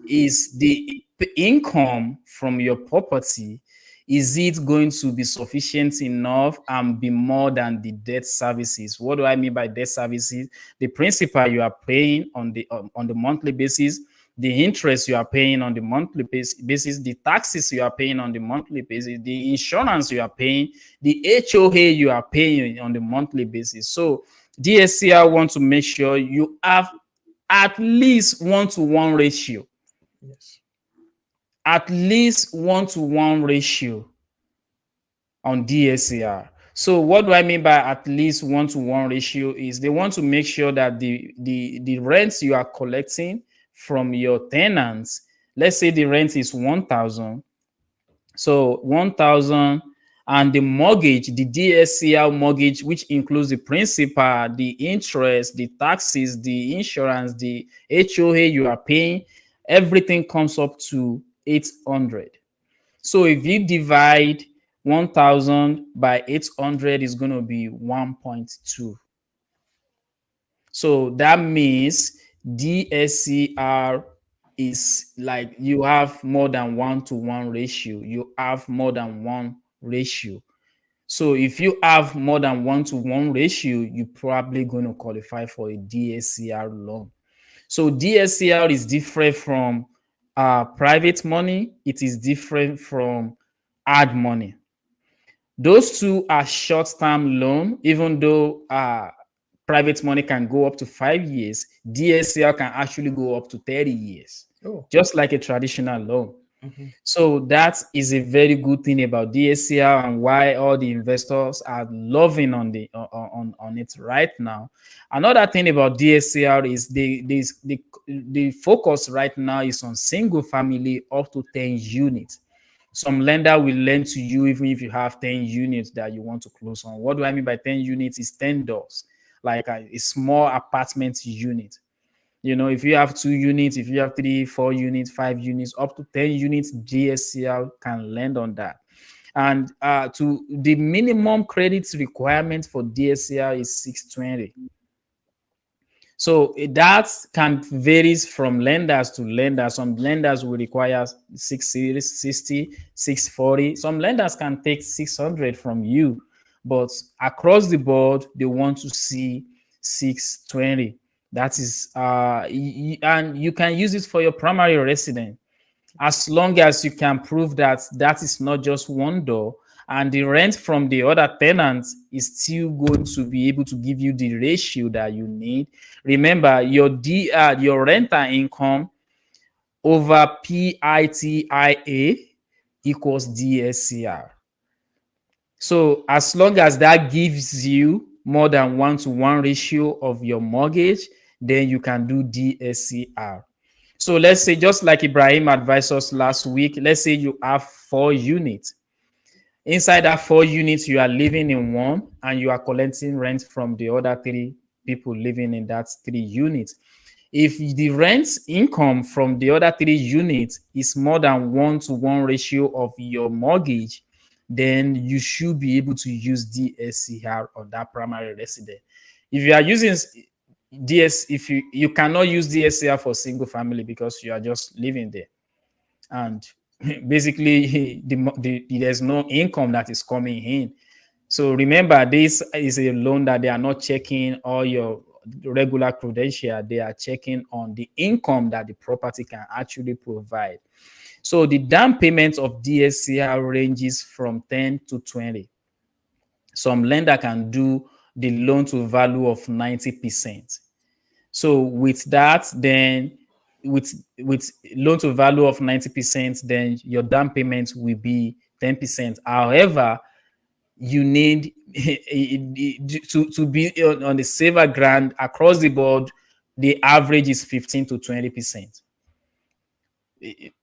is the income from your property, is it going to be sufficient enough and be more than the debt services? What do I mean by debt services? The principal you are paying on the monthly basis, the interest you are paying on the monthly basis, the taxes you are paying on the monthly basis, the insurance you are paying, the HOA you are paying on the monthly basis. So DSCR wants to make sure you have at least 1-to-1 ratio, Yes. at least 1-to-1 ratio on DSCR. So what do I mean by at least 1-to-1 ratio is they want to make sure that the rents you are collecting from your tenants, let's say the rent is 1,000. So 1,000, and the mortgage, the DSCR mortgage, which includes the principal, the interest, the taxes, the insurance, the HOA you are paying, everything comes up to 800. So if you divide 1,000 by 800, is going to be 1.2. So that means DSCR is like you have more than 1-to-1 ratio. You have more than one ratio. So if you have more than 1-to-1 ratio, you're probably going to qualify for a DSCR loan. So DSCR is different from private money. It is different from hard money. Those two are short-term loan, even though private money can go up to 5 years, DSCR can actually go up to 30 years, Oh. just like a traditional loan. Mm-hmm. So that is a very good thing about DSCR and why all the investors are loving on it right now. Another thing about DSCR is the focus right now is on single family up to 10 units. Some lender will lend to you even if you have 10 units that you want to close on. What do I mean by 10 units? Is 10 doors, like a small apartment unit. You know, if you have 2 units, if you have 3, 4 units, 5 units, up to 10 units, DSCR can lend on that. And to the minimum credit requirement for DSCR is 620. So that can varies from lenders to lenders. Some lenders will require 660, 640. Some lenders can take 600 from you, but across the board, they want to see 620. That is, and you can use it for your primary residence as long as you can prove that that is not just one door and the rent from the other tenants is still going to be able to give you the ratio that you need. Remember, your rental income over PITIA equals DSCR. So as long as that gives you more than 1-to-1 ratio of your mortgage, then you can do DSCR. So let's say, just like Ibrahim advised us last week, let's say you have 4 units. Inside that 4 units, you are living in one and you are collecting rent from the other 3 people living in that 3 units. If the rent income from the other 3 units is more than 1-to-1 ratio of your mortgage, then you should be able to use DSCR on that primary residence. If you are using if you cannot use DSCR for single family because you are just living there, and basically there's no income that is coming in. So remember, this is a loan that they are not checking all your regular credential. They are checking on the income that the property can actually provide. So the down payment of DSCR ranges from 10 to 20. Some lender can do the loan to value of 90%. So with that, then with loan to value of 90%, then your down payment will be 10%. However, you need to be on the safer ground across the board. The average is 15 to 20%.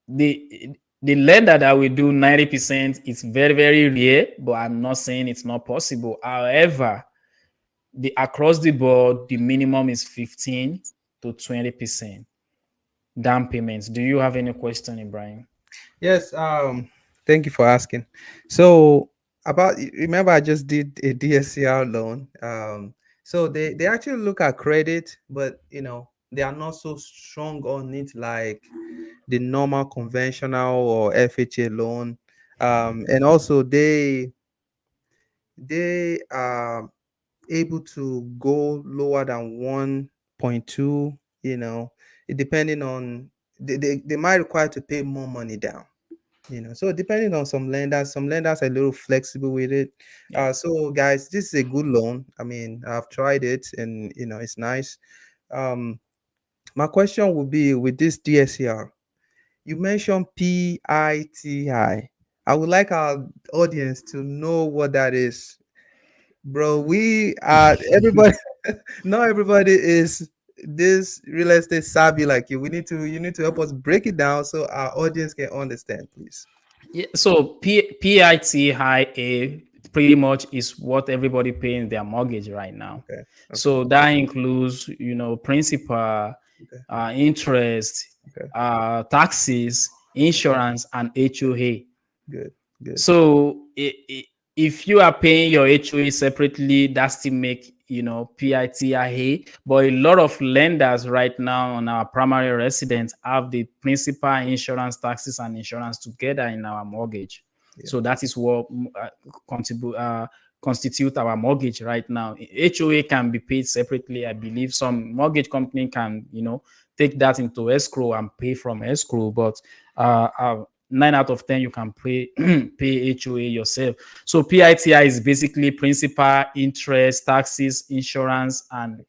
The lender that will do 90%, it's very, very rare, but I'm not saying it's not possible. However, the across the board, the minimum is 15 to 20% down payments. Do you have any question, Ibrahim? Yes, thank you for asking. So about, remember I just did a DSCR loan. So they actually look at credit, but they are not so strong on it like the normal conventional or FHA loan. And also they are able to go lower than 1.2, depending on they might require to pay more money down. So depending on some lenders are a little flexible with it. Yeah. So guys, this is a good loan. I mean, I've tried it and it's nice. um my question would be, with this DSCR, you mentioned PITI. I would like our audience to know what that is, bro. We are everybody. Not everybody is this real estate savvy like you. You need to help us break it down so our audience can understand, please. Yeah, so PITIA pretty much is what everybody paying their mortgage right now. Okay. Okay. So that includes, principal, Okay. interest, Okay. taxes, insurance, and HOA. Good. Good. So if you are paying your HOA separately, that still make PITIA, but a lot of lenders right now on our primary residence have the principal, insurance, taxes, and insurance together in our mortgage. Yeah. So that is what constitute our mortgage right now. HOA can be paid separately. I believe some mortgage company can, take that into escrow and pay from escrow, but 9 out of 10 you can pay pay HOA yourself. So PITI is basically principal, interest, taxes, insurance, and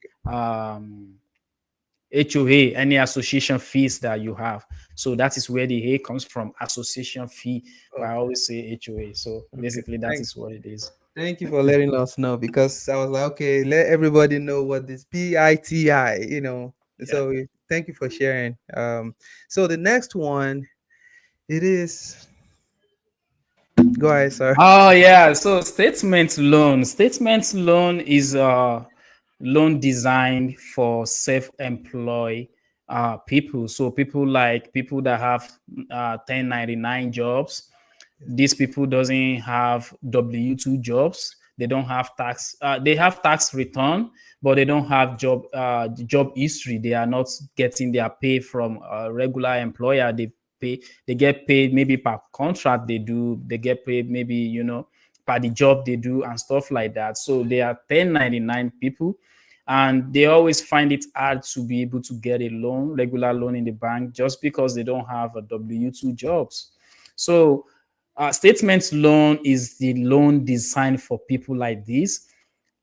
HOA, any association fees that you have. So that is where the A comes from, association fee. But I Okay. always say HOA. So Okay. basically, that is what it is. Thank you for letting us know, because I was like, okay, let everybody know what this PITI. Yeah. So thank you for sharing. So the next one, it is, go ahead, sir. Oh yeah. So statement loan. Statement loan is a loan designed for self-employed people. So people that have 1099 jobs. These people doesn't have W-2 jobs. They don't have tax. They have tax return, but they don't have job history. They are not getting their pay from a regular employer. They get paid maybe per contract they do. They get paid maybe per the job they do and stuff like that. So they are 1099 people, and they always find it hard to be able to get a loan, regular loan in the bank, just because they don't have a W-2 jobs. So statement loan is the loan designed for people like this.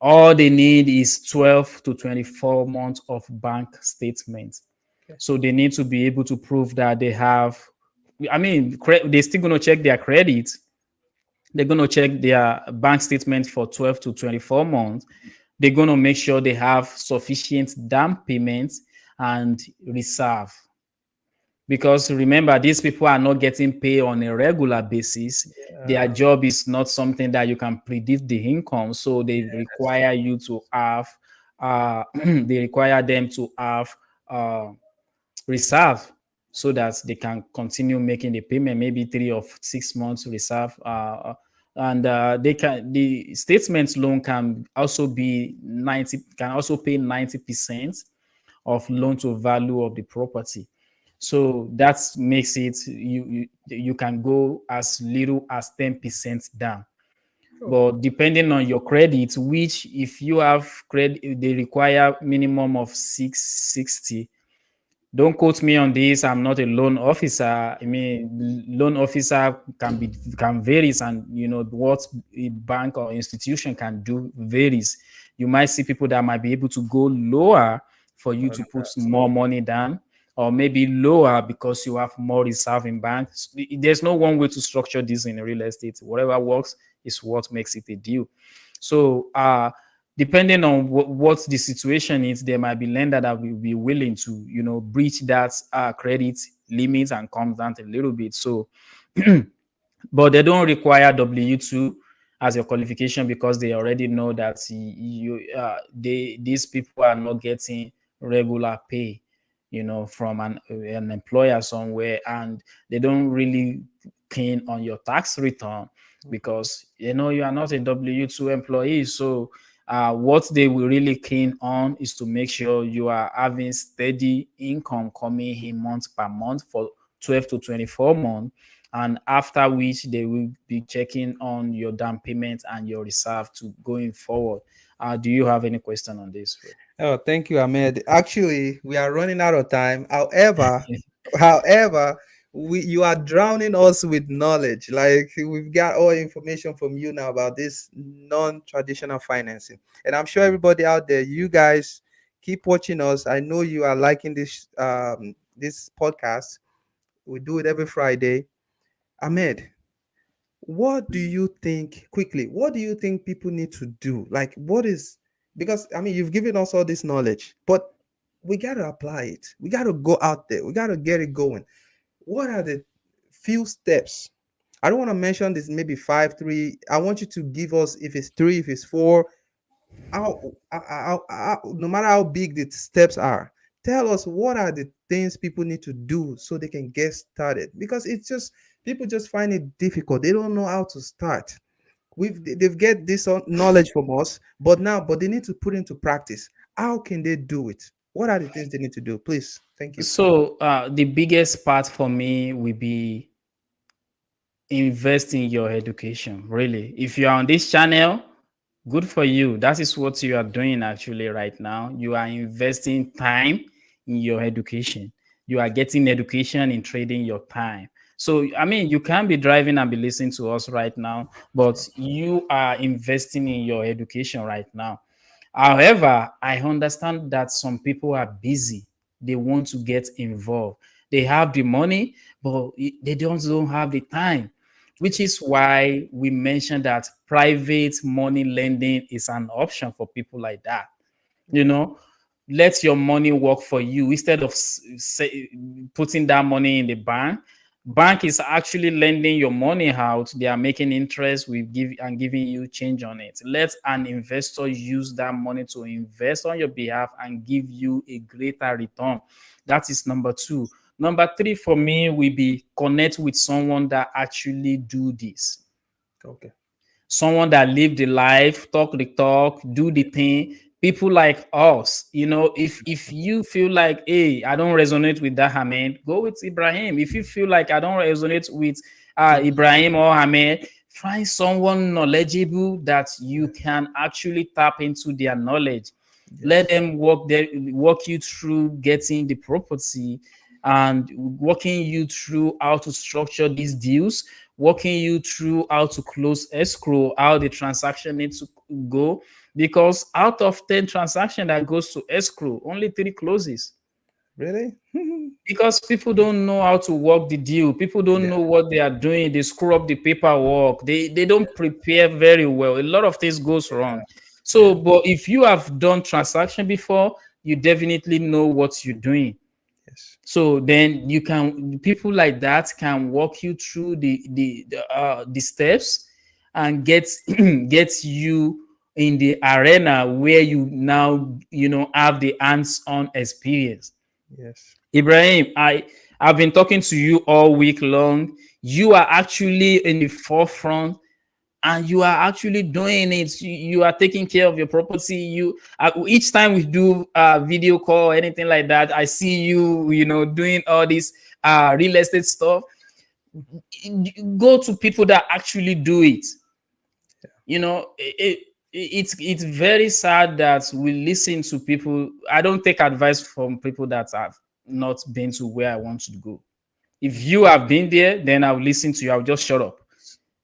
All they need is 12 to 24 months of bank statements. Okay. So they need to be able to prove that they have, they're still going to check their credit. They're going to check their bank statement for 12 to 24 months. They're going to make sure they have sufficient down payments and reserve, because remember, these people are not getting paid on a regular basis. Their Yeah. job is not something that you can predict the income, so they Yes. require you to have they require them to have uh, reserve, so that they can continue making the payment, maybe 3 or 6 months reserve. And the statement loan can also be 90, can also pay 90% of loan to value of the property. So that makes it, you can go as little as 10% down. Oh, But depending on your credit, which if you have credit, they require minimum of 660. Don't quote me on this. I'm not a loan officer. I mean, loan officer can varies, and what a bank or institution can do varies. You might see people that might be able to go lower for you oh, to put that's more money down, or maybe lower because you have more reserve in banks. There's no one way to structure this in real estate. Whatever works is what makes it a deal. So depending on what the situation is, there might be lender that will be willing to, breach that credit limit and come down a little bit. So, but they don't require W-2 as your qualification, because they already know that these people are not getting regular pay, from an employer somewhere, and they don't really keen on your tax return, because you are not a W-2 employee. So what they will really keen on is to make sure you are having steady income coming in month per month for 12 to 24 months, and after which they will be checking on your down payment and your reserve to going forward. Do you have any question on this? Oh, thank you, Ahmed. Actually, we are running out of time. However, you are drowning us with knowledge. Like, we've got all information from you now about this non-traditional financing, and I'm sure everybody out there, you guys keep watching us. I know you are liking this podcast. We do it every Friday. Ahmed, what do you think, quickly, what do you think people need to do? Like, what is, because I mean, you've given us all this knowledge, but we got to apply it. We got to go out there. We got to get it going. What are the few steps? I don't want to mention this, maybe five, three. I want you to give us, if it's three, if it's four, no matter how big the steps are, tell us what are the things people need to do so they can get started, because it's just, people just find it difficult. They don't know how to start. they've get this knowledge from us, but they need to put into practice. How can they do it? What are the things they need to do? Please, thank you. So the biggest part for me will be invest in your education. Really, if you are on this channel, good for you. That is what you are doing actually right now. You are investing time in your education. You are getting education in trading your time. So I mean, you can be driving and be listening to us right now, but you are investing in your education right now. However, I understand that some people are busy. They want to get involved. They have the money, but they don't have the time, which is why we mentioned that private money lending is an option for people like that. You know, let your money work for you instead of putting that money in the bank. Bank is actually lending your money out. They are making interest with give and giving you change on it. Let an investor use that money to invest on your behalf and give you a greater return. That is number two. Number three for me will be connect with someone that actually do this. Okay. Someone that live the life, talk the talk, do the thing. People like us, if you feel like, hey, I don't resonate with that Hamed, go with Ibrahim. If you feel like I don't resonate with Ibrahim or Hamed, find someone knowledgeable that you can actually tap into their knowledge. Let them walk you through getting the property and walking you through how to structure these deals, walking you through how to close escrow, how the transaction needs to go. Because out of 10 transactions that goes to escrow, only 3 closes. Really? Because people don't know how to work the deal. People don't Yeah. know what they are doing. They screw up the paperwork. They don't prepare very well. A lot of things goes wrong. Yeah. So, but if you have done transaction before, you definitely know what you're doing. Yes. So then you can, people like that can walk you through the steps and get get you in the arena where you now have the hands-on experience. Yes. Ibrahim, I've been talking to you all week long. You are actually in the forefront and you are actually doing it. You are taking care of your property. You each time we do a video call or anything like that, I see you, doing all this real estate stuff. Go to people that actually do it. It's very sad that we listen to people. I don't take advice from people that have not been to where I want to go. If you have been there, then I'll listen to you. I'll just shut up.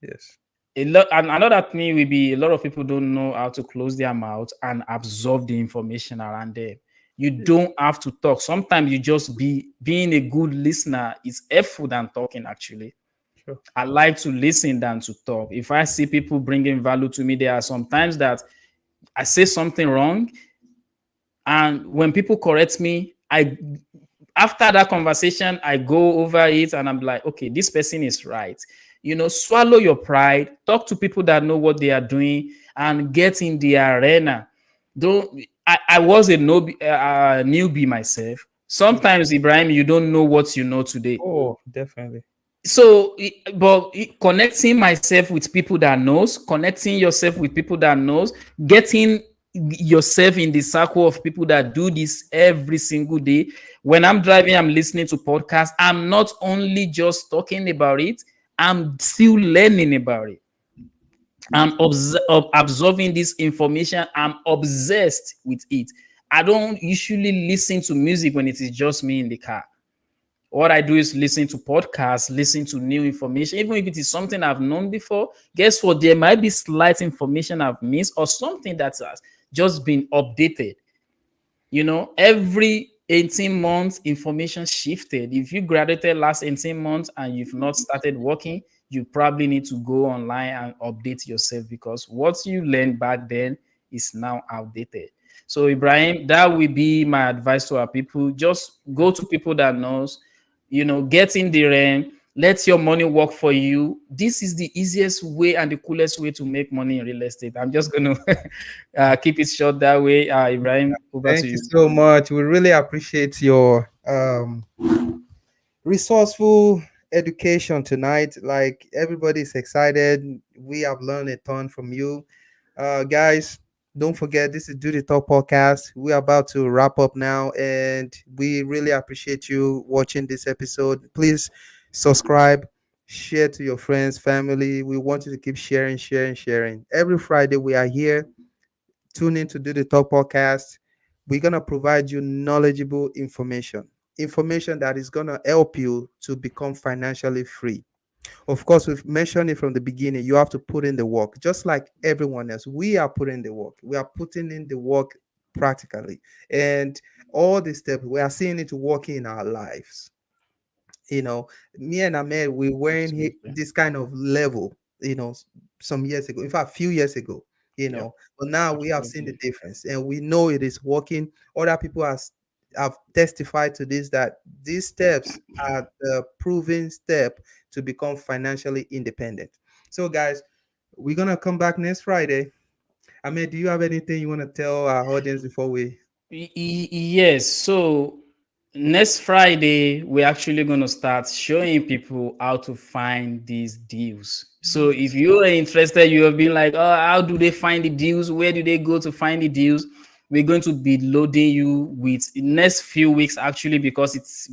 Yes. A lot, and another thing will be a lot of people don't know how to close their mouth and absorb the information around them. You don't have to talk. Sometimes you just being a good listener is helpful than talking actually. Sure. I like to listen than to talk. If I see people bringing value to me, there are sometimes that I say something wrong, and when people correct me, after that conversation, I go over it and I'm like, okay, this person is right. Swallow your pride, talk to people that know what they are doing, and get in the arena. Don't I was a newbie myself. Sometimes, Ibrahim, you don't know what you know today. Oh, definitely. So, but connecting myself with people that knows, connecting yourself with people that knows, getting yourself in the circle of people that do this every single day. When I'm driving, I'm listening to podcasts. I'm not only just talking about it, I'm still learning about it. I'm absorbing this information. I'm obsessed with it. I don't usually listen to music when it is just me in the car. What I do is listen to podcasts, listen to new information, even if it is something I've known before. Guess what? There might be slight information I've missed or something that has just been updated. Every 18 months, information shifted. If you graduated last 18 months and you've not started working, you probably need to go online and update yourself because what you learned back then is now outdated. So, Ibrahim, that will be my advice to our people. Just go to people that knows, get in the ring, let your money work for you. This is the easiest way and the coolest way to make money in real estate. I'm just going to keep it short that way. Ibrahim, over to Thank you you. so much. We really appreciate your resourceful education tonight. Like everybody's excited. We have learned a ton from you. Guys, don't forget this is Do the Talk podcast. We're about to wrap up now, and we really appreciate you watching this episode. Please subscribe, share to your friends, family. We want you to keep sharing, sharing, sharing. Every Friday we are here. Tune in to Do the Talk podcast. We're gonna provide you knowledgeable information that is gonna help you to become financially free. Of course, we've mentioned it from the beginning. You have to put in the work, just like everyone else. We are putting the work. We are putting in the work practically, and all the steps we are seeing it working in our lives. You know, me and Ahmed, we were in Absolutely. this kind of level, some years ago, in fact, few years ago, Yep. but now we have seen the Absolutely. difference and we know it is working. Other people have testified to this that these steps are the proven step to become financially independent. So, guys, we're gonna come back next Friday. Ahmed, do you have anything you want to tell our audience before we? Yes. So next Friday, we're actually going to start showing people how to find these deals. So if Yes. you are interested, you have been like, oh, how do they find the deals? Where do they go to find the deals? We're going to be loading you with the next few weeks actually because it's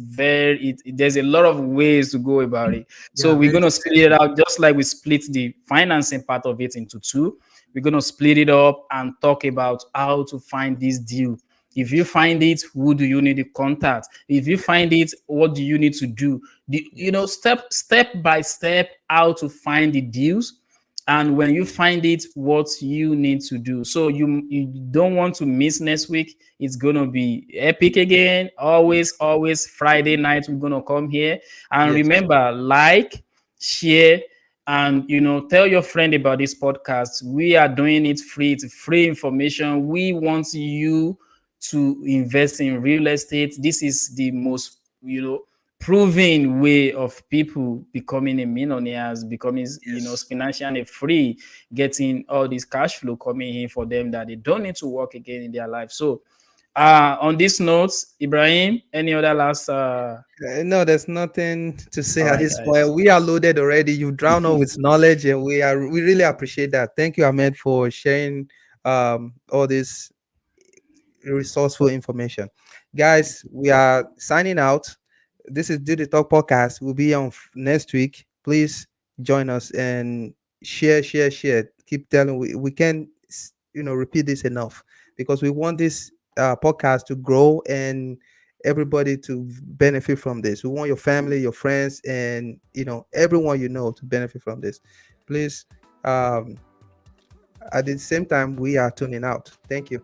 there's a lot of ways to go about it. So Yeah, we're very going to split it successful. out just like we split the financing part of it into two. We're going to split it up and talk about how to find this deal. If you find it, who do you need to contact? If you find it, what do you need to do? Yes. Step by step, how to find the deals, and when you find it, what you need to do. So you don't want to miss next week. It's gonna be epic again. Always Friday night. We're gonna come here and Yes. remember, like, share, and tell your friend about this podcast. We are doing it free. It's free information. We want you to invest in real estate. This is the most proven way of people becoming a millionaires, becoming Yes. financially free, getting all this cash flow coming in for them that they don't need to work again in their life. So on this note, Ibrahim, any other last No, there's nothing to say all at right, this point. guys. We are loaded already. You drown us with knowledge, and we really appreciate that. Thank you, Ahmed, for sharing all this resourceful information. Guys, we are signing out. This is Do the Talk podcast. We'll be on next week. Please join us and share, share, share. Keep telling. We can repeat this enough because we want this podcast to grow and everybody to benefit from this. We want your family, your friends, and everyone to benefit from this. Please, um, at the same time, we are tuning out. Thank you.